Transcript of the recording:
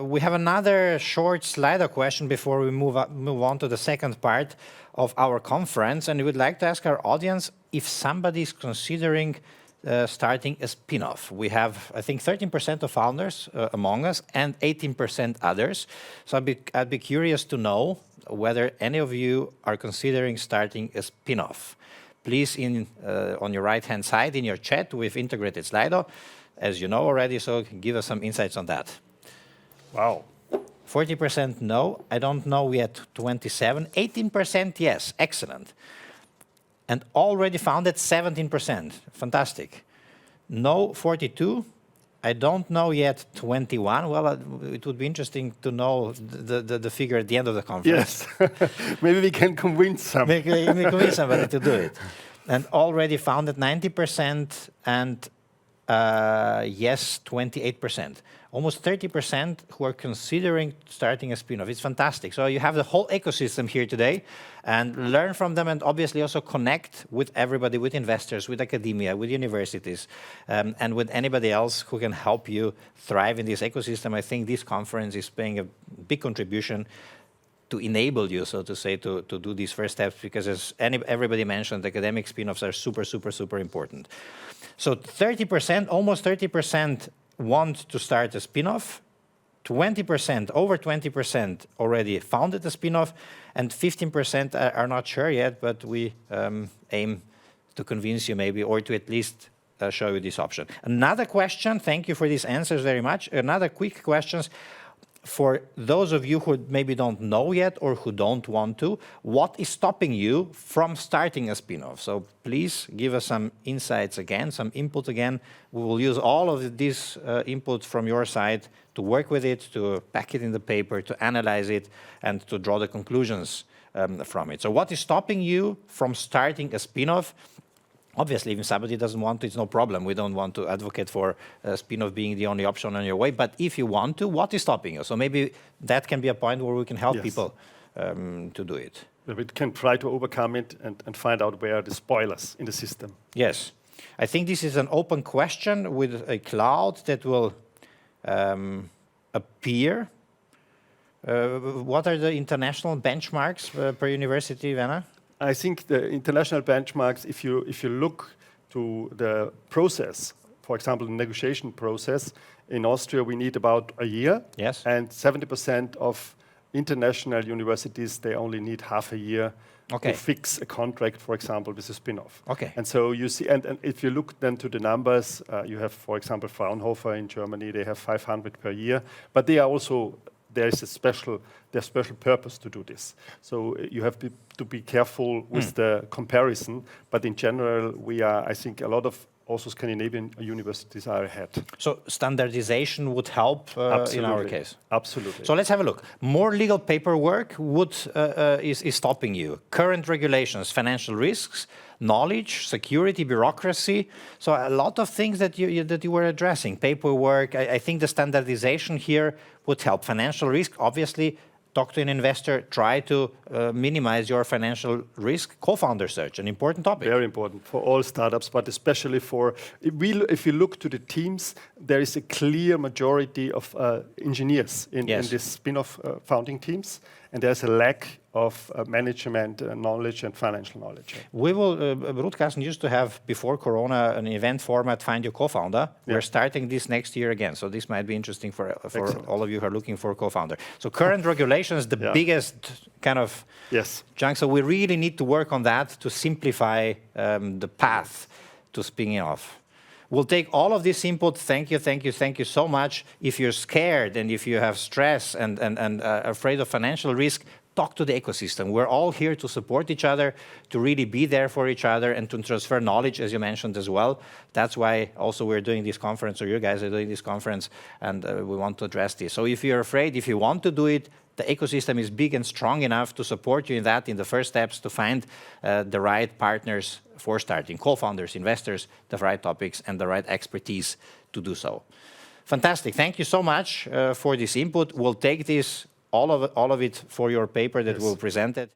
We have another short Slido question before we move on to the second part of our conference, and we would like to ask our audience if somebody is considering starting a spin-off. We have, I think, 13% of founders among us and 18% others. So I'd be curious to know whether any of you are considering starting a spin-off. Please, on your right-hand side in your chat, we've integrated Slido, as you know already, so give us some insights on that. Wow. 40% no, I don't know yet, 27, 18% yes, excellent. And already founded 17%, fantastic. No, 42, I don't know yet, 21. Well, it would be interesting to know the figure at the end of the conference. Yes, maybe we can convince some. Maybe convince somebody to do it. And already founded 90% and yes, 28%. Almost 30% who are considering starting a spin-off. It's fantastic. So you have the whole ecosystem here today and learn from them and obviously also connect with everybody, with investors, with academia, with universities, and with anybody else who can help you thrive in this ecosystem. I think this conference is paying a big contribution to enable you, so to say, to do these first steps, because as everybody mentioned, academic spin-offs are super, super, super important. So 30%, almost 30% want to start a spin-off, 20%, over 20% already founded a spin-off, and 15% are not sure yet, but we aim to convince you maybe, or to at least show you this option. Another question, thank you for these answers very much. Another quick question. For those of you who maybe don't know yet or who don't want to, what is stopping you from starting a spin-off? So please give us some insights again, some input again. We will use all of this input from your side to work with it, to pack it in the paper, to analyze it, and to draw the conclusions from it. So what is stopping you from starting a spin-off? Obviously, if somebody doesn't want to, it's no problem. We don't want to advocate for a spin-off being the only option on your way. But if you want to, what is stopping you? So maybe that can be a point where we can help people to do it. We can try to overcome it and find out where are the spoilers in the system. Yes. I think this is an open question with a cloud that will appear. What are the international benchmarks per university, Werner? I think the international benchmarks, if you look to the process, for example, the negotiation process, in Austria we need about a year. Yes. And 70% of international universities, they only need half a year to fix a contract, for example, with a spin-off. Okay. And so you see, and if you look then to the numbers, you have, for example, Fraunhofer in Germany, they have 500 per year, but they are also, there is a special purpose to do this. So you have to be careful with the comparison, but in general, we are, I think, a lot of also Scandinavian universities are ahead. So standardization would help in our case? Absolutely. So let's have a look. More legal paperwork is stopping you. Current regulations, financial risks, knowledge, security, bureaucracy. So a lot of things that you were addressing. Paperwork, I think the standardization here would help. Financial risk, obviously, talk to an investor, try to minimize your financial risk. Co-founder search, an important topic. Very important for all startups, but especially for, if you look to the teams, there is a clear majority of engineers in this spin-off founding teams, and there's a lack of management knowledge and financial knowledge. We will, Broadcasting used to have, before Corona, an event format, Find Your Co-Founder. We're starting this next year again, so this might be interesting for all of you who are looking for a co-founder. So current regulations, the biggest kind of chunk, so we really need to work on that to simplify the path to spinning off. We'll take all of this input. Thank you so much. If you're scared and if you have stress and afraid of financial risk, talk to the ecosystem. We're all here to support each other, to really be there for each other, and to transfer knowledge, as you mentioned as well. That's why also we're doing this conference, or you guys are doing this conference, and we want to address this. So if you're afraid, if you want to do it, the ecosystem is big and strong enough to support you in that, in the first steps, to find the right partners for starting, co-founders, investors, the right topics, and the right expertise to do so. Fantastic. Thank you so much for this input. We'll take this, all of it for your paper that we'll present it.